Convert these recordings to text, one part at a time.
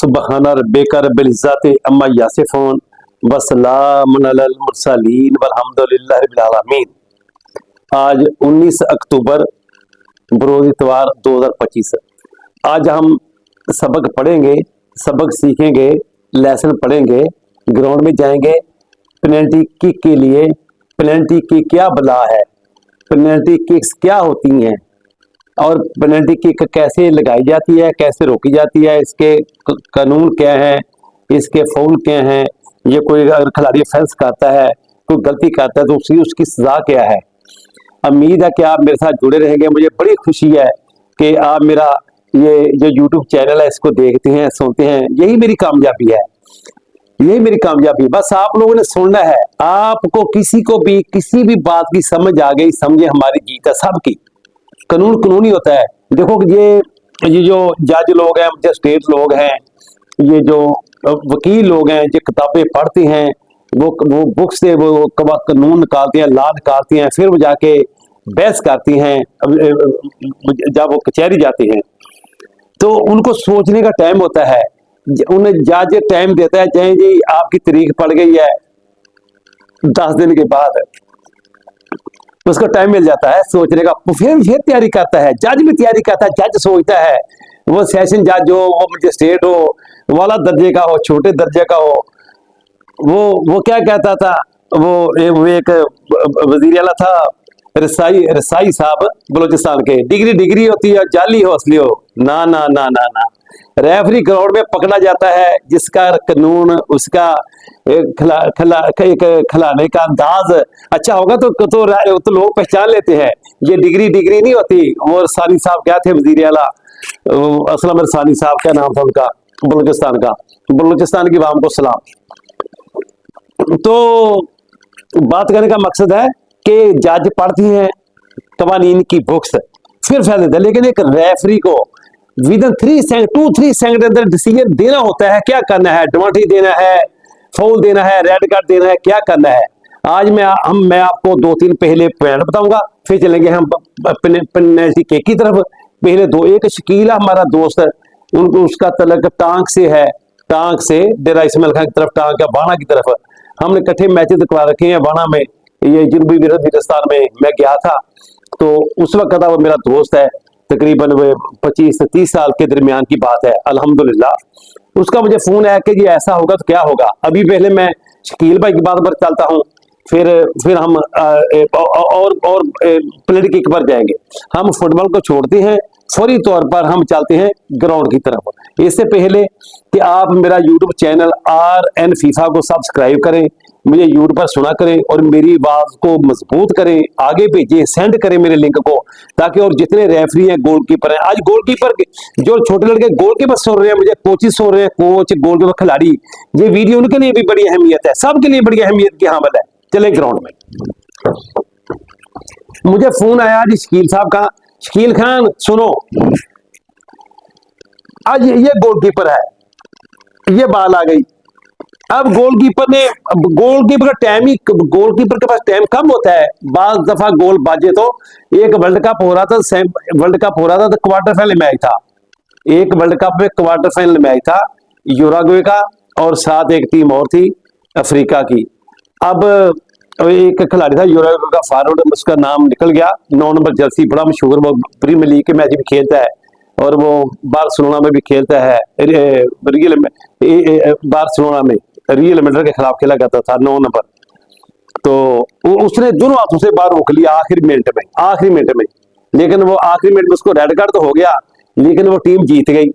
सुबहाना रब्बिका रब्बिल इज्जति अम्मा यासिफून वस्सलामुन अलल मुरसलीन वल्हम्दुलिल्लाहि रब्बिल आलमीन। आज 19 अक्टूबर बरोज़ इतवार 2025। आज हम सबक पढ़ेंगे, सबक सीखेंगे, लेसन पढ़ेंगे, ग्राउंड में जाएंगे। पेनल्टी किक के लिए पेनल्टी किक क्या बला है, पेनल्टी किक्स क्या होती हैं और पेनल्टी किक कैसे लगाई जाती है, कैसे रोकी जाती है, इसके कानून क्या हैं, इसके फाउल क्या हैं, ये कोई अगर खिलाड़ी ऑफेंस करता है, कोई गलती करता है तो उसकी सजा क्या है। उम्मीद है कि आप मेरे साथ जुड़े रहेंगे। मुझे बड़ी खुशी है कि आप मेरा ये जो YouTube चैनल है इसको देखते हैं, सुनते हैं। यही मेरी कामयाबी है, यही मेरी कामयाबी। बस आप लोगों ने सुनना है। आपको किसी को भी किसी भी बात की समझ आ गई, समझे हमारी जीत है सबकी। कानून कानूनी होता है। देखो ये जो जज लोग हैं, मजिस्ट्रेट लोग हैं, ये जो वकील लोग हैं, जो किताबें पढ़ते हैं, वो बुक से वो कानून निकालते हैं, लॉ निकालते हैं, फिर वो जाके बहस करती हैं। जब वो कचहरी जाती हैं तो उनको सोचने का टाइम होता है। उन्हें जज टाइम देता है, जय जी आपकी तारीख पड़ गई है, 10 दिन के बाद उसको टाइम मिल जाता है सोचने का। फिर तैयारी करता है, जज भी तैयारी करता है। जज सोचता है, वो सेशन जज हो, वो मजिस्ट्रेट हो, वाला दर्जे का हो, छोटे दर्जे का हो, वो क्या कहता था, वो एक वजीर आला था, रसाई साहब बलोचिस्तान के। डिग्री होती है, जाली हो असली हो, ना ना ना ना ना। रेफरी ग्राउंड में पकड़ा जाता है जिसका कानून, उसका खिलाने का अंदाज अच्छा होगा तो लोग पहचान लेते हैं। ये डिग्री नहीं होती। वो रसानी साहब क्या थे, वजीर आला असलम रसानी साहब, क्या नाम था उनका, बलोचिस्तान का। बलोचिस्तान की वाम को सलाम। तो बात करने का मकसद है कि जज पढ़ती हैं कवानीन की बुक्स, फिर फैसले देते हैं। लेकिन एक रेफरी को विदिन 2-3 सेकंड के अंदर डिसीजन देना होता है। क्या करना है, एडवांटेज देना है, फाउल देना है, रेड कार्ड देना है, क्या करना है। आज मैं आपको 2-3 पहले पॉइंट बताऊंगा, फिर चलेंगे हम पेनल्टी किक की तरफ। पहले एक शकीला हमारा दोस्त है, उनको उसका तलक टांग से है, टांग से डेरा इस्माइल खान की तरफ, टांग का बाणा की तरफ। हमने इकट्ठे मैचेस दिखवा रखे हैं बाणा में, ये जनूबी वजीरिस्तान में मैं गया था। तो उस वक्त का वो मेरा दोस्त है, तकरीबन 25 से 30 साल के दरमियान की बात है। अल्हम्दुलिल्लाह उसका मुझे फोन आया कि जी ऐसा होगा तो क्या होगा। अभी पहले मैं शकील भाई की बात पर चलता हूँ, फिर हम और पेनल्टी किक पर जाएंगे। हम फुटबॉल को छोड़ते हैं, फौरी तौर पर हम चलते हैं ग्राउंड की तरफ। इससे पहले कि आप मेरा यूट्यूब चैनल RN FIFA को सब्सक्राइब करें, मुझे यूट्यूब पर सुना करें और मेरी आवाज को मजबूत करें, आगे भेजें, सेंड करें मेरे लिंक को, ताकि और जितने रेफरी हैं, गोलकीपर हैं, आज गोलकीपर जो छोटे लड़के गोलकीपर सुन रहे हैं, मुझे कोचेस सुन रहे हैं, कोच गोलकीपर खिलाड़ी, ये वीडियो उनके लिए भी बड़ी अहमियत है, सबके लिए बड़ी अहमियत की हामिल है। चले ग्राउंड में। मुझे फोन आया जी शकील साहब का, शकील खान सुनो, आज ये गोलकीपर है, ये बाल आ गई। अब गोलकीपर का टाइम ही, गोलकीपर के पास टाइम कम होता है। बाज दफा गोल बाजे तो एक वर्ल्ड कप हो रहा था, तो क्वार्टर फाइनल मैच था। एक वर्ल्ड कप में क्वार्टर फाइनल मैच था यूरुग्वे का, और साथ एक टीम और थी अफ्रीका की। अब एक खिलाड़ी था यूरुग्वे का फॉरवर्ड, उसका नाम निकल गया, 9 नंबर जर्सी, बड़ा मशहूर, वो प्रीमियर लीग के मैच भी खेलता है और वो बार्सिलोना में भी खेलता है। बार्सिलोना में रियल मैड्रिड के खिलाफ खेला करता था, 9 नंबर। तो उसने दोनों हाथों से बाहर रोक लिया आखिरी मिनट में। लेकिन वो आखिरी मिनट में उसको रेड कार्ड तो हो गया, लेकिन वो टीम जीत गई,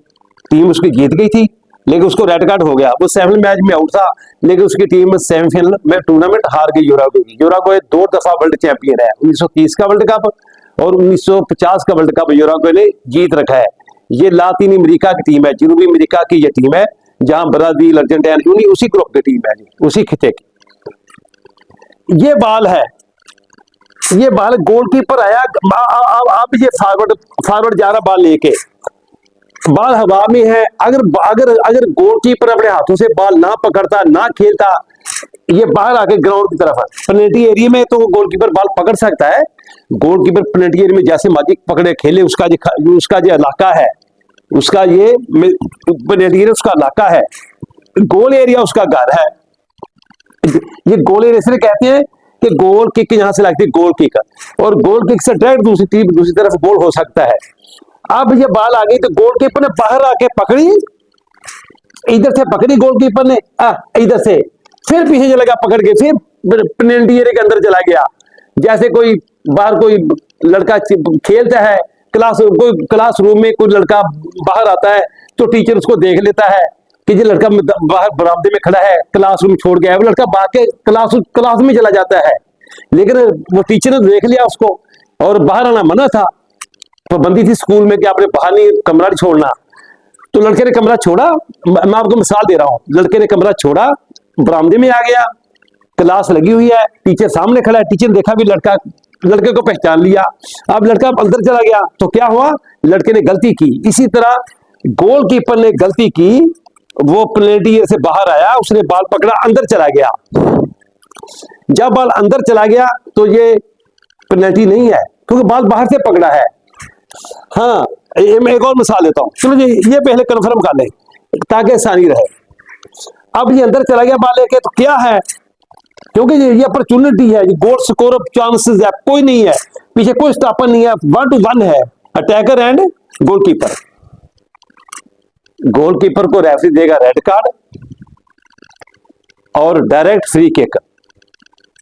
टीम उसकी जीत गई थी, लेकिन उसको रेड कार्ड हो गया। वो सेमीफाइनल मैच में आउट था, लेकिन उसकी टीम सेमीफाइनल में टूर्नामेंट हार गई यूरुग्वे की। यूरुग्वे 2 दफा वर्ल्ड चैंपियन है, 1930 का वर्ल्ड कप और 1950 का वर्ल्ड कप यूरुग्वे ने जीत रखा है। ये लातीन अमेरिका की टीम है, जनूबी अमेरिका की ये टीम है, जहां ब्राजील, अर्जेंटीना उसी ग्रुप की टीम है जी, उसी खिते की। ये बाल है, ये बाल गोलकीपर आया। अब ये फॉरवर्ड जा रहा, बाल लेके, बाल हवा में है। अगर गोलकीपर अपने हाथों से बाल ना पकड़ता, ना खेलता, ये बाहर आके ग्राउंड की तरफ है। पेनल्टी एरिया में तो गोलकीपर बाल पकड़ सकता है। गोलकीपर पेनल्टी एरिया में जैसे मर्जी पकड़े खेले, उसका जो इलाका है, उसका ये पेनल्टी एरिया उसका इलाका है, गोल एरिया उसका घर है। ये गोल एरिया इसलिए कहते हैं कि गोल किक यहां से लगती है, गोल किक, और गोल किक से डायरेक्ट दूसरी तरफ गोल हो सकता है। अब ये बाल आ गई तो गोलकीपर ने बाहर आके पकड़ी, इधर से पकड़ी गोलकीपर ने, इधर से फिर पीछे चला गया पकड़ के, फिर पेनल्टी एरिया के अंदर चला गया। जैसे कोई बाहर कोई लड़का खेलता है, क्लासरूम में कोई लड़का बाहर आता है तो टीचर उसको देख लेता है कि ये लड़का बाहर बरामदे में खड़ा है, क्लासरूम छोड़ गया है, वो लड़का बाहर के क्लास में चला जाता है, लेकिन वो टीचर ने देख लिया उसको और बाहर आना मना था, पाबंदी थी स्कूल में कि आपने बाहर नहीं, कमरा नहीं छोड़ना। तो लड़के ने कमरा छोड़ा, मैं आपको मिसाल दे रहा हूं, लड़के ने कमरा छोड़ा, बरामदे में आ गया, क्लास लगी हुई है, टीचर सामने खड़ा है, टीचर ने देखा भी लड़के को पहचान लिया। अब लड़का अंदर चला गया तो क्या हुआ, लड़के ने गलती की। इसी तरह गोलकीपर ने गलती की, वो पेनल्टी से बाहर आया, उसने बाल पकड़ा, अंदर चला गया। जब बाल अंदर चला गया तो ये पेनल्टी नहीं है क्योंकि बाल बाहर से पकड़ा है। हाँ, मैं एक और मिसाल देता हूं, चलो जी ये पहले कन्फर्म कर लें ताकि आसानी रहे। अब ये अंदर चला गया बाल लेके, तो क्या है, क्योंकि ये अपॉर्चुनिटी है, गोल स्कोर चांसेस है, कोई नहीं है पीछे, कोई स्टॉपर नहीं है, 1-1 है, अटैकर एंड गोलकीपर। गोलकीपर को रेफरी देगा रेड कार्ड और डायरेक्ट फ्री किक।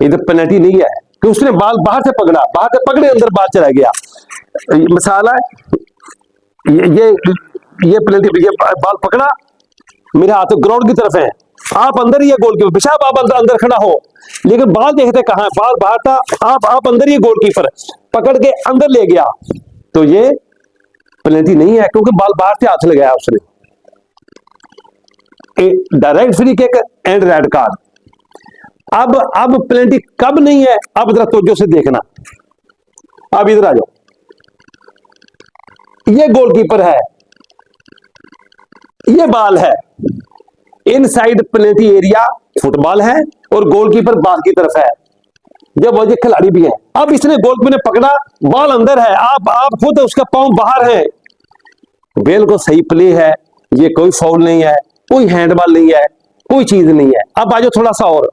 इधर पेनल्टी नहीं है कि उसने बाल बाहर से पकड़ा, बाहर से पकड़े अंदर बाल चला गया। मिसाल है ये पेनल्टी, ये बाल पकड़ा, मेरे हाथ ग्राउंड की तरफ है, आप अंदर ही है गोलकीपर, बेशक आप अंदर खड़ा हो, लेकिन बाल देखते कहां है, बाल बाहर था, आप अंदर ही गोलकीपर पकड़ के अंदर ले गया, तो ये पेनल्टी नहीं है क्योंकि बाल बाहर से हाथ लगाया उसने। Direct free kick and red card. अब पेनल्टी कब नहीं है, अब जरा तवज्जो से देखना, अब इधर आ जाओ, ये गोलकीपर है, ये बाल है, इनसाइड पेनल्टी एरिया फुटबॉल है और गोलकीपर बाल की तरफ है, जब वो खिलाड़ी भी है। अब इसने गोलकीपर ने पकड़ा, बॉल अंदर है, आप खुद उसका पांव बाहर है, बिल्कुल सही प्ले है, ये कोई फाउल नहीं है, कोई हैंडबॉल नहीं है, कोई चीज नहीं है। अब आ जाओ थोड़ा सा और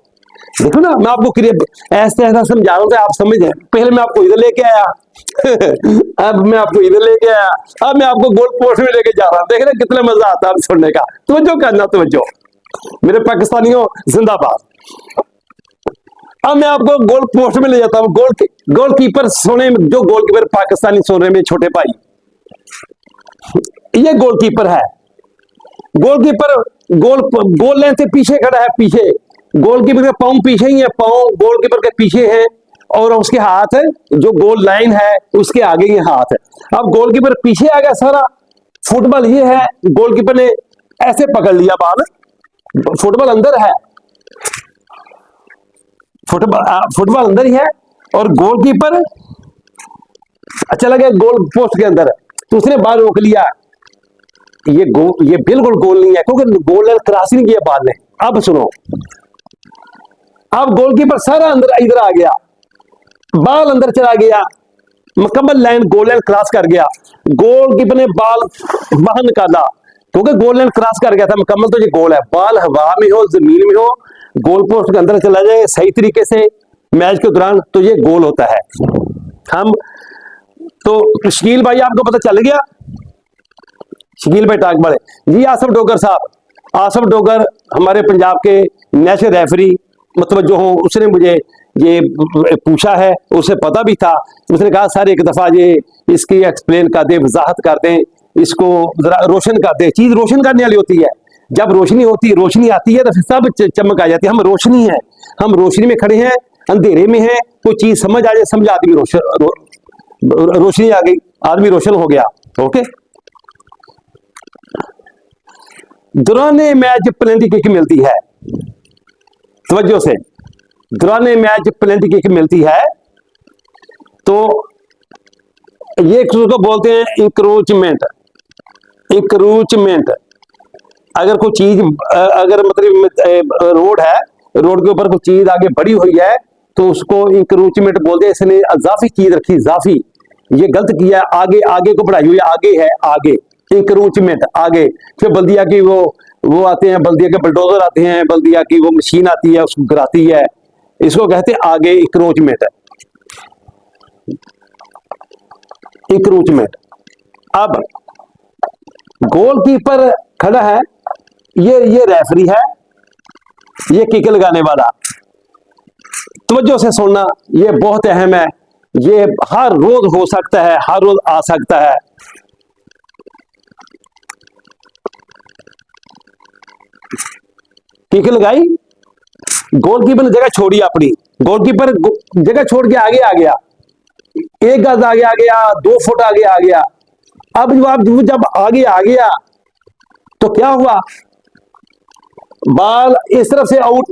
देखो ना, मैं आपको ऐसा समझा रहा हूं, आप समझ जाए। पहले मैं आपको इधर लेके आया अब मैं आपको इधर लेके आया, अब मैं आपको गोल पोस्ट में लेके जा रहा हूं, देख रहे कितना मजा आता है सुनने का। तवज्जो करना, तवज्जो मेरे पाकिस्तानियों जिंदाबाद। अब मैं आपको गोल पोस्ट में ले जाता हूं, गोलकीपर सोने, जो गोलकीपर पाकिस्तानी सोने में छोटे भाई, ये गोलकीपर है, गोलकीपर गोल लाइन से पीछे खड़ा है, पीछे गोलकीपर के पांव पीछे ही है, पांव गोलकीपर के पीछे है और उसके हाथ है जो गोल लाइन है उसके आगे ही हाथ है। अब गोलकीपर पीछे आ गया सारा, फुटबॉल ये है, गोलकीपर ने ऐसे पकड़ लिया बाल, फुटबॉल अंदर है, फुटबॉल अंदर ही है और गोलकीपर चला गया गोल पोस्ट के अंदर, तो उसने बाल रोक लिया। ये बिल्कुल गोल नहीं है क्योंकि गोल लाइन क्रॉस नहीं किया बाल ने। अब सुनो, अब गोलकीपर सारा अंदर इधर आ गया, बाल अंदर चला गया, मुकम्मल लाइन गोल लाइन क्रॉस कर गया, गोलकीपर ने बाल बाहर निकाला क्योंकि गोल लाइन क्रॉस कर गया था मुकम्मल, तो ये गोल है। बाल हवा में हो, जमीन में हो, गोल पोस्ट के अंदर चला जाए सही तरीके से मैच के दौरान, तो ये गोल होता है। हम तो शकील भाई आपको पता चल गया, शकील भाई टाक बड़े जी, आसफ डोगर साहब, आसफ डोगर हमारे पंजाब के नेशनल रेफरी मतलब जो हो, उसने मुझे ये पूछा है, उसे पता भी था, उसने कहा सर एक दफा ये इसकी एक्सप्लेन कर दे, वजाहत कर दे, इसको जरा रोशन कर दे। चीज रोशन करने वाली होती है, जब रोशनी होती है, रोशनी आती है तो फिर सब चमक आ जाती है। हम रोशनी है, हम रोशनी में खड़े हैं, अंधेरे में है, कोई चीज समझ आ जाए, समझ आदमी रोशनी आ गई, आदमी रोशन हो गया। ओके, दौराने मैच पेनल्टी किक मिलती है, तवज्जो से, दौराने मैच पेनल्टी किक मिलती है तो ये को बोलते हैं इंक्रोचमेंट। इंक्रोचमेंट, अगर कोई चीज, अगर मतलब रोड है, रोड के ऊपर कोई चीज आगे बढ़ी हुई है तो उसको इंक्रोचमेंट बोलते हैं। इसने इजाफी चीज रखी, इजाफी, ये गलत किया, आगे आगे को बढ़ाई हुई, आगे है, आगे इंक्रोचमेंट आगे, फिर बल्दिया की वो आते हैं, बल्दिया के बुलडोजर आते हैं, बल्दिया की वो मशीन आती है उसको गिराती है, इसको कहते हैं आगे इंक्रोचमेंट। इंक्रोचमेंट। अब गोलकीपर खड़ा है, ये रेफरी है, ये किक लगाने वाला। तवज्जो से सुनना, ये बहुत अहम है, ये हर रोज हो सकता है, हर रोज आ सकता है। किक लगाई, गोलकीपर ने जगह छोड़ी अपनी, गोलकीपर जगह छोड़ के आगे आ गया, 1 गज आगे आ गया, 2 फुट आगे आ गया। अब जब आगे आ गया तो क्या हुआ, बॉल इस तरफ से आउट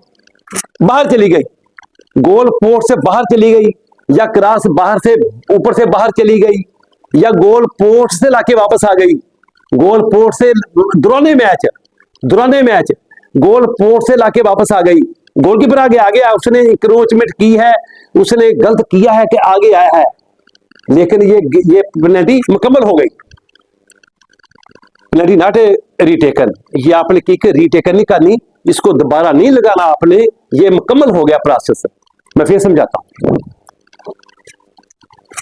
बाहर चली गई, गोल पोस्ट से बाहर चली गई, या क्रॉस बाहर से ऊपर से बाहर चली गई, या गोल पोस्ट से लाके वापस आ गई। गोल पोस्ट से दुराने मैच गोल पोस्ट से लाके वापस आ गई। गोलकीपर आगे आ गया, उसने इंक्रोचमेंट की है, उसने गलत किया है कि आगे आया है, लेकिन ये पेनल्टी मुकम्मल हो गई। पेनल्टी नॉट रीटेकन, ये आपने किक रीटेकन नहीं करनी, इसको दोबारा नहीं लगाना आपने, ये मुकम्मल हो गया प्रोसेस। मैं फिर समझाता हूं।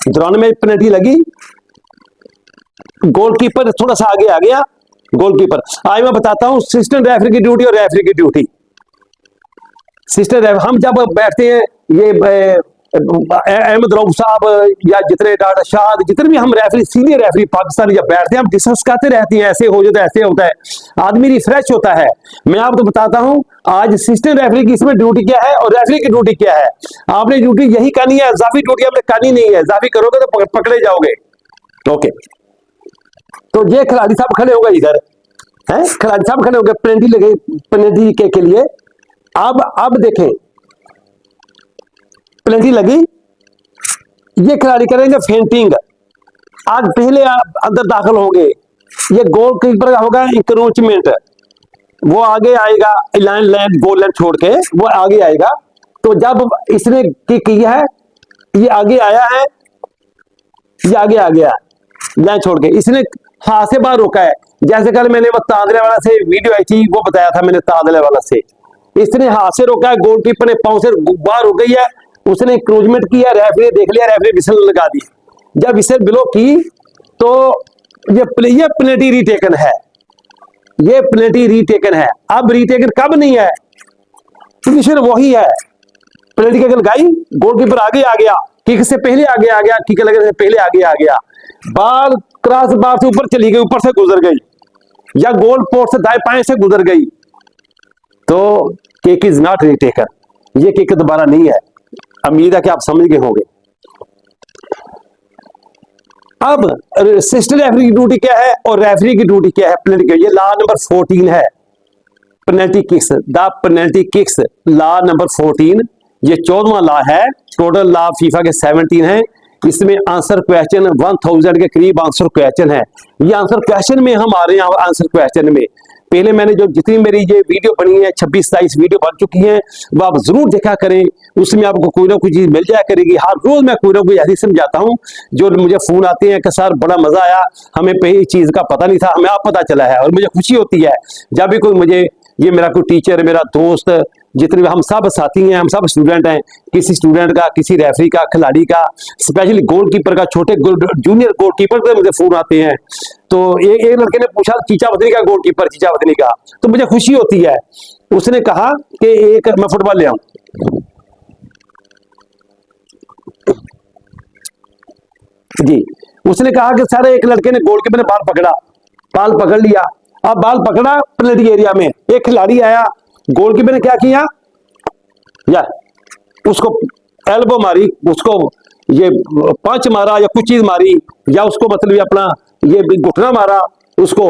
दौरान में पेनल्टी लगी, गोलकीपर थोड़ा सा आगे आ गया, गोलकीपर। आज मैं बताता हूं असिस्टेंट रेफरी की ड्यूटी और रेफरी की ड्यूटी। असिस्टेंट रेफरी, हम जब बैठते हैं, ये अहमद रऊफ साहब या जितने डॉक्टर शाह, जितने भी हम रेफरी, सीनियर रेफरी पाकिस्तान जब बैठते हैं, हम डिस्कस करते रहते हैं, ऐसे हो जाता है, ऐसे होता है, आदमी रिफ्रेश होता है। मैं आपको बताता हूं आज असिस्टेंट रेफरी की इसमें ड्यूटी क्या है और रेफरी की ड्यूटी क्या है। आपने ड्यूटी यही करनी है, इजाफी ड्यूटी आपने करनी नहीं है, इजाफी करोगे तो पकड़े जाओगे। ओके, तो ये खिलाड़ी साहब खड़े हो गए, इधर है खिलाड़ी साहब खड़े हो गए पेनल्टी लगे, पेनल्टी के लिए। अब देखें, पेनल्टी लगी, ये खिलाड़ी करेंगे फेंटिंग, आज पहले अंदर दाखिल होंगे, ये गोलकीपर का होगा इंक्रोचमेंट, वो आगे आएगा, लाइन गोल लाइन छोड़ के वो आगे आएगा। तो जब इसने किया है, ये आगे आया है, ये आगे आ गया लाइन छोड़ के, इसने हाथ से बाहर रोका है। जैसे कल मैंने वो तांदले वाला से वीडियो आई थी, वो बताया था मैंने, तांदले वाला से इसने हाथ से रोका है, गोलकीपर ने पांव से बाहर हो गई है, उसने इंक्रोचमेंट किया, रेफरी देख लिया, रेफरी विसल लगा दी। जब विसल बिलो की तो ये पेनल्टी रीटेकन है, ये पेनल्टी रीटेकन है। अब रीटेकन कब नहीं है, पोजीशन वही है, पेनल्टी किक लगाई, गोलकीपर आगे आ गया, किक से पहले आगे आ गया, किक लगने से पहले आगे आ गया, बॉल क्रॉस बार से ऊपर चली गई, ऊपर से गुजर गई, या गोल पोस्ट से दाएं पाए से गुजर गई, तो किक इज नॉट रीटेकन, ये किक दोबारा नहीं है। उम्मीद है कि आप समझ गए होंगे। अब असिस्टेंट रेफरी की ड्यूटी क्या है और रेफरी की ड्यूटी क्या है, पेनल्टी, ये लॉ नंबर 14 है, penalty kicks, the penalty kicks law number 14, ये 14वां लॉ है, टोटल लॉ फीफा के 17 है। इसमें आंसर क्वेश्चन 1000 के करीब आंसर क्वेश्चन है। ये आंसर क्वेश्चन में हम आ रहे हैं, आंसर क्वेश्चन में पहले मैंने जो जितनी मेरी ये वीडियो बनी है 26-27 वीडियो बन चुकी हैं, वो आप जरूर देखा करें, उसमें आपको कोई ना कोई चीज मिल जाया करेगी। हर रोज मैं कोई ना कोई ऐसी समझाता हूँ, जो मुझे फोन आते हैं कि सर बड़ा मजा आया, हमें पहली चीज का पता नहीं था, हमें आप पता चला है, और मुझे खुशी होती है जब भी कोई मुझे, ये मेरा कोई टीचर, मेरा दोस्त, जितने भी हम सब साथी हैं, हम सब स्टूडेंट हैं, किसी स्टूडेंट का, किसी रेफरी का, खिलाड़ी का, स्पेशली गोलकीपर का, छोटे जूनियर गोलकीपर के मुझे फोन आते हैं। तो एक लड़के ने पूछा चीचा वतनी का गोलकीपर, चीचा वतनी का, तो मुझे खुशी होती है। उसने कहा कि एक मैं फुटबॉल ले आऊं, जी, उसने कहा कि सर एक लड़के ने गोलकीपर ने बाल पकड़ लिया, अब बाल पकड़ा पेनल्टी एरिया में, एक खिलाड़ी आया, गोलकीपर ने क्या किया, या उसको एल्बो मारी, उसको ये पंच मारा या कुछ चीज मारी, या उसको मतलब अपना ये घुटना मारा उसको,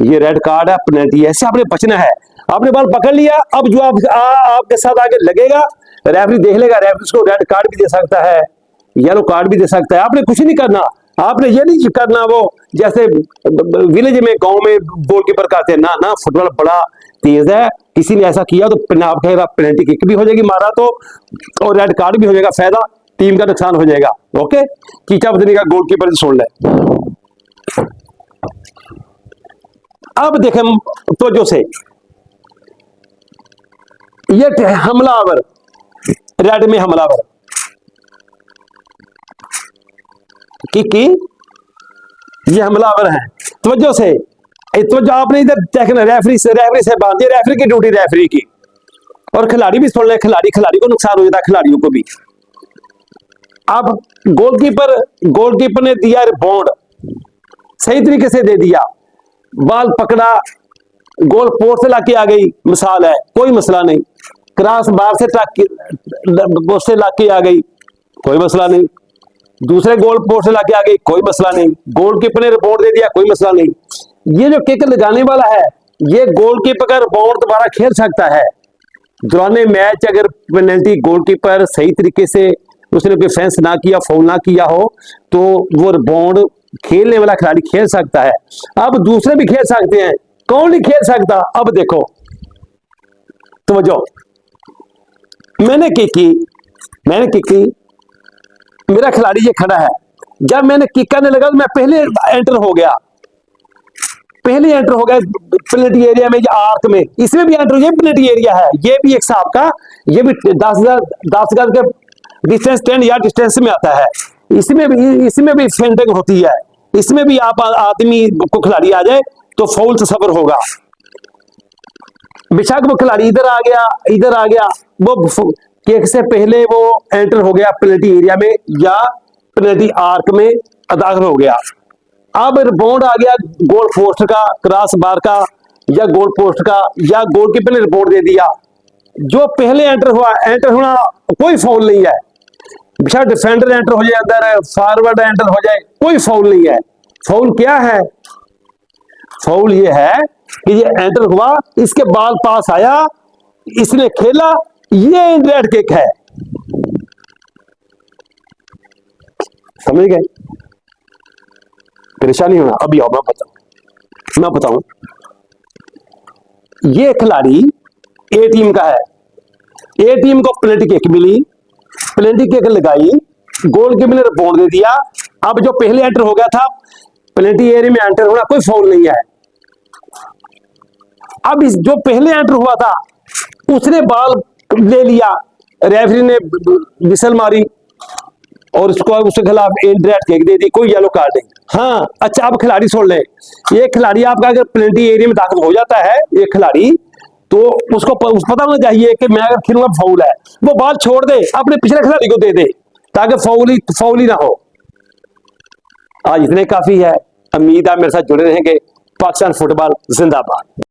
ये रेड कार्ड है, पेनल्टी है। ऐसे आपने बचना है। आपने बाल पकड़ लिया, अब जो आपके साथ आगे लगेगा, रेफरी देख लेगा, रेफरी उसको रेड कार्ड भी दे सकता है, येलो कार्ड भी दे सकता है। आपने कुछ नहीं करना, आपने ये नहीं करना वो जैसे विलेज में, गांव में गोलकीपर करते हैं ना, फुटबॉल बड़ा तेज है, किसी ने ऐसा किया तो आप कहेगा पेनल्टी किक भी हो जाएगी मारा तो, और रेड कार्ड भी हो जाएगा, फायदा टीम का नुकसान हो जाएगा। ओके, चीचा वतनी का गोलकीपर सुन ले। अब देखें तो से ये हमलावर, रेड में हमलावर की ये हमलावर है। तो से तो आपने इधर देखना, रेफरी से बांधिए, रेफरी की ड्यूटी रेफरी की, और खिलाड़ी भी सुन ले, खिलाड़ी को नुकसान हो जाता है, खिलाड़ियों को भी। अब गोलकीपर ने दिया रिबाउंड, सही तरीके से दे दिया, बाल पकड़ा, गोल पोस्ट से लाके आ गई, मिसाल है, कोई मसला नहीं। क्रॉस बार से पोस्ट से लाके आ गई, कोई मसला नहीं। दूसरे गोल पोस्ट से लाके आ गई, कोई मसला नहीं। गोलकीपर ने रिबाउंड दे दिया, कोई मसला नहीं। ये जो किक लगाने वाला है, ये गोलकीपर का रिबाउंड दोबारा खेल सकता है दौरान मैच। अगर पेनल्टी गोलकीपर सही तरीके से उसने कोई फेंस ना किया, फाउल ना किया हो, तो वो रिबाउंड खेलने वाला खिलाड़ी खेल सकता है। अब दूसरे भी खेल सकते हैं, कौन नहीं खेल सकता? अब देखो, तो मैंने किक की, मेरा खिलाड़ी ये खड़ा है, जब मैंने किक करने लगा तो मैं पहले एंटर हो गया पेनल्टी एरिया में, या आर्क में, इसमें भी एंटर, ये पेनल्टी एरिया है, ये भी एक हिसाब का, ये भी 10 गज के डिस्टेंस, 10 यार्ड डिस्टेंस में आता है। इसमें भी फेंटिंग होती है, इसमें भी आप आदमी को खिलाड़ी आ जाए तो फाउल से सफर होगा। बेशक वो खिलाड़ी इधर आ गया, वो किक से पहले वो एंटर हो गया पेनल्टी एरिया में या पेनल्टी आर्क में दाखिल हो गया। अब रिबाउंड आ गया गोल पोस्ट का, क्रॉस बार का, या गोल पोस्ट का, या गोलकीपर ने रिबाउंड दे दिया। जो पहले एंटर होना कोई फाउल नहीं है। बेशक डिफेंडर एंटर हो जाए अंदर, फॉरवर्ड एंटर हो जाए, कोई फाउल नहीं है। फाउल क्या है? फाउल ये है कि ये एंटर हुआ, इसके बाल पास आया, इसने खेला, ये रेड किक है। समझ गए? परेशानी होना। अभी आओ मैं बताऊं। ये खिलाड़ी ए टीम का है, ए टीम को पेनल्टी किक मिली, पेनल्टी किक लगाई, गोलकीपर ने रिबाउंड दे दिया। अब जो पहले एंटर हो गया था पेनल्टी एरिया में, एंटर होना कोई फाउल नहीं है। अब जो पहले एंटर हुआ था उसने बॉल ले लिया, रेफरी ने विसल मारी और उसके खिलाफ इनडायरेक्ट किक दे दी, कोई येलो कार्ड नहीं। हाँ, अच्छा, अब खिलाड़ी छोड़ ले, ये खिलाड़ी आपका अगर पेनल्टी एरिया में दाखिल हो जाता है, ये खिलाड़ी, तो उसको पता होना चाहिए कि मैं अगर खेलूंगा फाउल है, वो बॉल छोड़ दे, अपने पिछले खिलाड़ी को दे दे, ताकि फाउल ही ना हो। आज इतने काफी है। उम्मीद है मेरे साथ जुड़े रहेंगे। पाकिस्तान फुटबॉल जिंदाबाद।